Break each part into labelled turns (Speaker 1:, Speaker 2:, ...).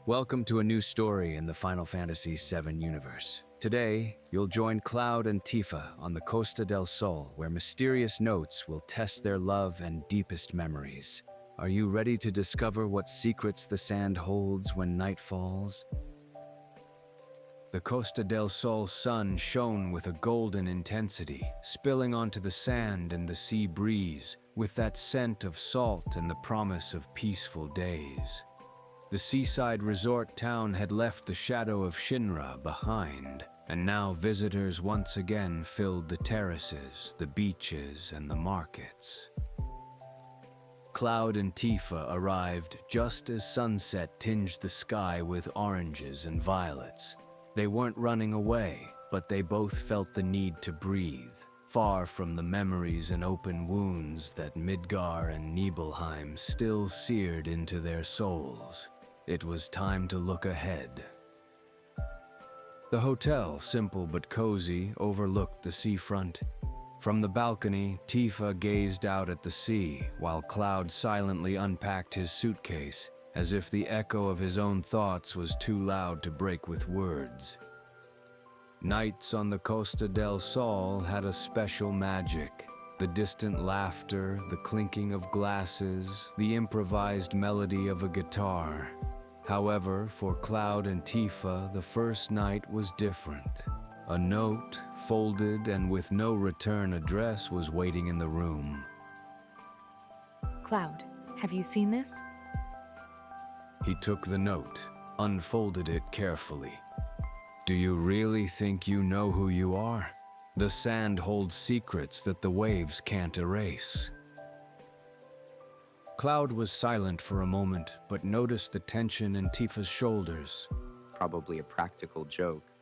Speaker 1: Welcome to a new story in the Final Fantasy VII universe. Today, you'll join Cloud and Tifa on the Costa del Sol, where mysterious notes will test their love and deepest memories. Are you ready to discover what secrets the sand holds when night falls? The Costa del Sol sun shone with a golden intensity, spilling onto the sand and the sea breeze, with that scent of salt and the promise of peaceful days. The seaside resort town had left the shadow of Shinra behind, and now visitors once again filled the terraces, the beaches, and the markets. Cloud and Tifa arrived just as sunset tinged the sky with oranges and violets. They weren't running away, but they both felt the need to breathe, far from the memories and open wounds that Midgar and Nibelheim still seared into their souls. It was time to look ahead. The hotel, simple but cozy, overlooked the seafront. From the balcony, Tifa gazed out at the sea, while Cloud silently unpacked his suitcase, as if the echo of his own thoughts was too loud to break with words. Nights on the Costa del Sol had a special magic. The distant laughter, the clinking of glasses, the improvised melody of a guitar. However, for Cloud and Tifa, the first night was different. A note, folded and with no return address, was waiting in the room.
Speaker 2: Cloud, have you seen this?
Speaker 1: He took the note, unfolded it carefully. Do you really think you know who you are? The sand holds secrets that the waves can't erase. Cloud was silent for a moment, but noticed the tension in Tifa's shoulders.
Speaker 3: Probably a practical joke.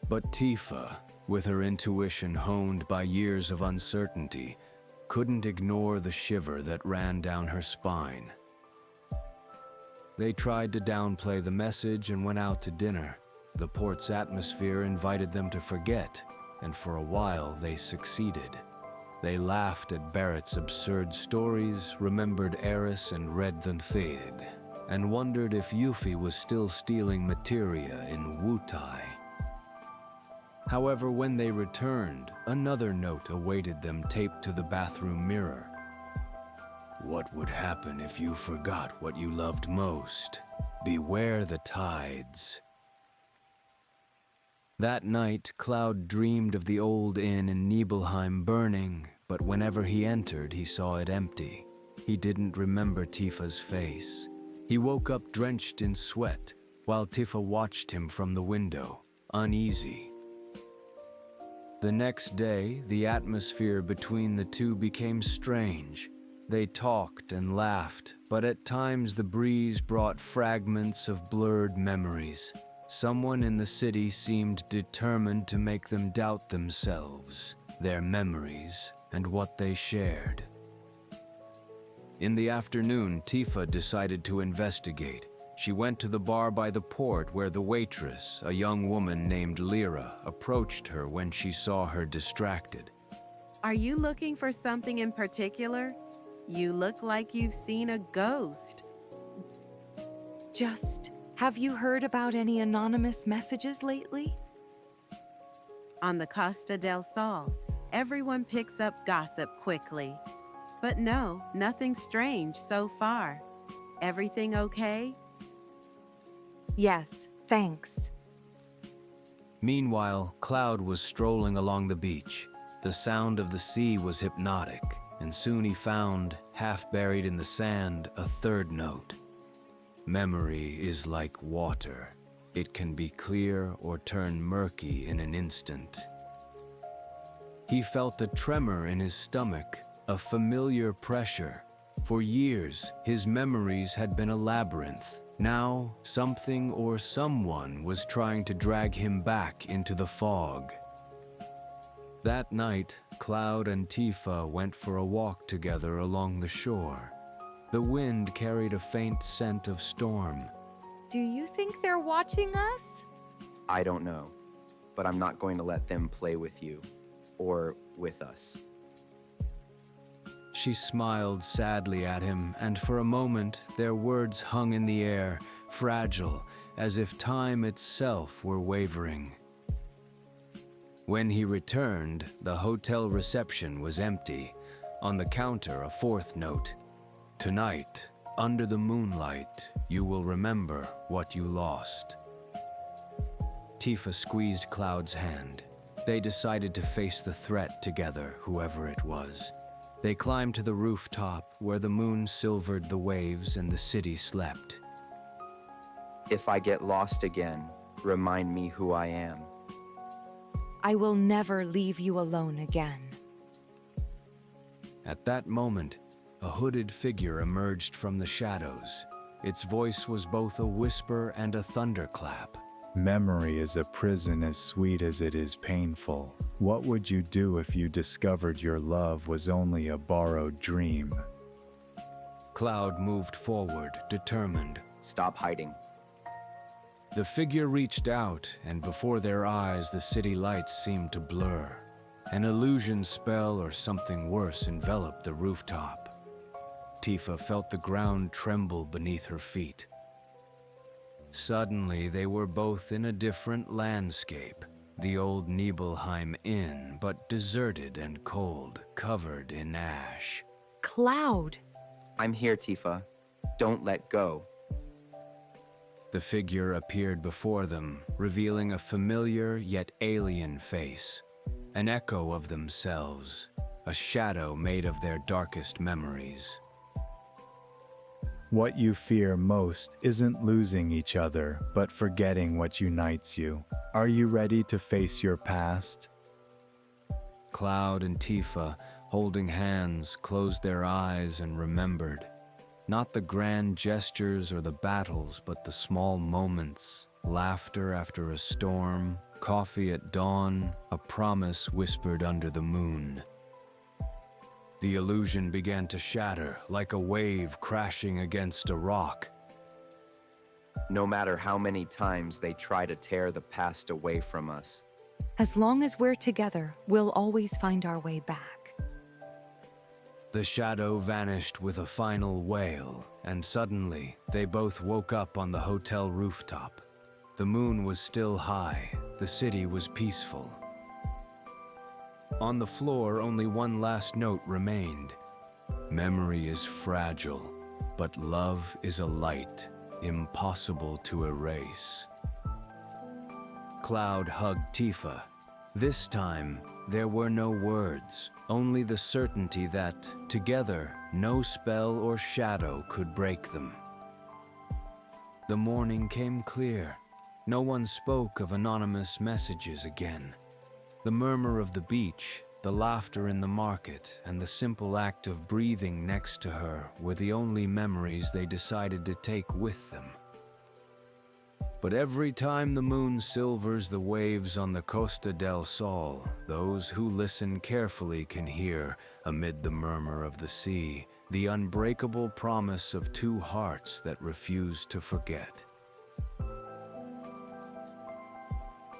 Speaker 1: But Tifa, with her intuition honed by years of uncertainty, couldn't ignore the shiver that ran down her spine. They tried to downplay the message and went out to dinner. The port's atmosphere invited them to forget, and for a while they succeeded. They laughed at Barrett's absurd stories, remembered Eris and read the Theid, and wondered if Yuffie was still stealing materia in Wutai. However, when they returned, another note awaited them taped to the bathroom mirror. What would happen if you forgot what you loved most? Beware the tides. That night, Cloud dreamed of the old inn in Nibelheim burning, but whenever he entered, he saw it empty. He didn't remember Tifa's face. He woke up drenched in sweat, while Tifa watched him from the window, uneasy. The next day, the atmosphere between the two became strange. They talked and laughed, but at times the breeze brought fragments of blurred memories. Someone in the city seemed determined to make them doubt themselves, their memories, and what they shared. In the afternoon, Tifa decided to investigate. She went to the bar by the port where the waitress, a young woman named Lyra, approached her when she saw her distracted.
Speaker 4: Are you looking for something in particular? You look like you've seen a ghost.
Speaker 2: Have you heard about any anonymous messages lately?
Speaker 4: On the Costa del Sol, everyone picks up gossip quickly. But no, nothing strange so far. Everything okay?
Speaker 2: Yes, thanks.
Speaker 1: Meanwhile, Cloud was strolling along the beach. The sound of the sea was hypnotic, and soon he found, half buried in the sand, a third note. Memory is like water. It can be clear or turn murky in an instant. He felt a tremor in his stomach, a familiar pressure. For years, his memories had been a labyrinth. Now, something or someone was trying to drag him back into the fog. That night, Cloud and Tifa went for a walk together along the shore. The wind carried a faint scent of storm.
Speaker 2: Do you think they're watching us?
Speaker 3: I don't know, but I'm not going to let them play with you, or with us.
Speaker 1: She smiled sadly at him, and for a moment, their words hung in the air, fragile, as if time itself were wavering. When he returned, the hotel reception was empty. On the counter, a fourth note. "Tonight, under the moonlight, you will remember what you lost." Tifa squeezed Cloud's hand. They decided to face the threat together, whoever it was. They climbed to the rooftop where the moon silvered the waves and the city slept.
Speaker 3: If I get lost again, remind me who I am.
Speaker 2: I will never leave you alone again.
Speaker 1: At that moment, a hooded figure emerged from the shadows. Its voice was both a whisper and a thunderclap.
Speaker 5: Memory is a prison as sweet as it is painful. What would you do if you discovered your love was only a borrowed dream?
Speaker 1: Cloud moved forward, determined.
Speaker 3: Stop hiding.
Speaker 1: The figure reached out, and before their eyes, the city lights seemed to blur. An illusion spell or something worse enveloped the rooftop. Tifa felt the ground tremble beneath her feet. Suddenly, they were both in a different landscape. The old Nibelheim Inn, but deserted and cold, covered in ash.
Speaker 2: Cloud!
Speaker 3: I'm here, Tifa. Don't let go.
Speaker 1: The figure appeared before them, revealing a familiar yet alien face. An echo of themselves, a shadow made of their darkest memories.
Speaker 5: What you fear most isn't losing each other, but forgetting what unites you. Are you ready to face your past?
Speaker 1: Cloud and Tifa, holding hands, closed their eyes and remembered. Not the grand gestures or the battles, but the small moments. Laughter after a storm, coffee at dawn, a promise whispered under the moon. The illusion began to shatter, like a wave crashing against a rock.
Speaker 3: No matter how many times they try to tear the past away from us.
Speaker 2: As long as we're together, we'll always find our way back.
Speaker 1: The shadow vanished with a final wail, and suddenly, they both woke up on the hotel rooftop. The moon was still high, the city was peaceful. On the floor, only one last note remained. Memory is fragile, but love is a light, impossible to erase. Cloud hugged Tifa. This time, there were no words, only the certainty that, together, no spell or shadow could break them. The morning came clear. No one spoke of anonymous messages again. The murmur of the beach, the laughter in the market, and the simple act of breathing next to her were the only memories they decided to take with them. But every time the moon silvers the waves on the Costa del Sol, those who listen carefully can hear, amid the murmur of the sea, the unbreakable promise of two hearts that refuse to forget.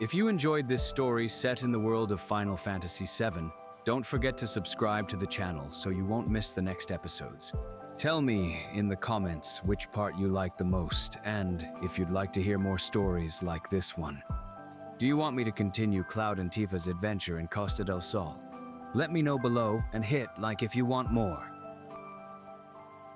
Speaker 1: If you enjoyed this story set in the world of Final Fantasy VII, don't forget to subscribe to the channel so you won't miss the next episodes. Tell me in the comments which part you like the most, and if you'd like to hear more stories like this one. Do you want me to continue Cloud and Tifa's adventure in Costa del Sol? Let me know below and hit like if you want more.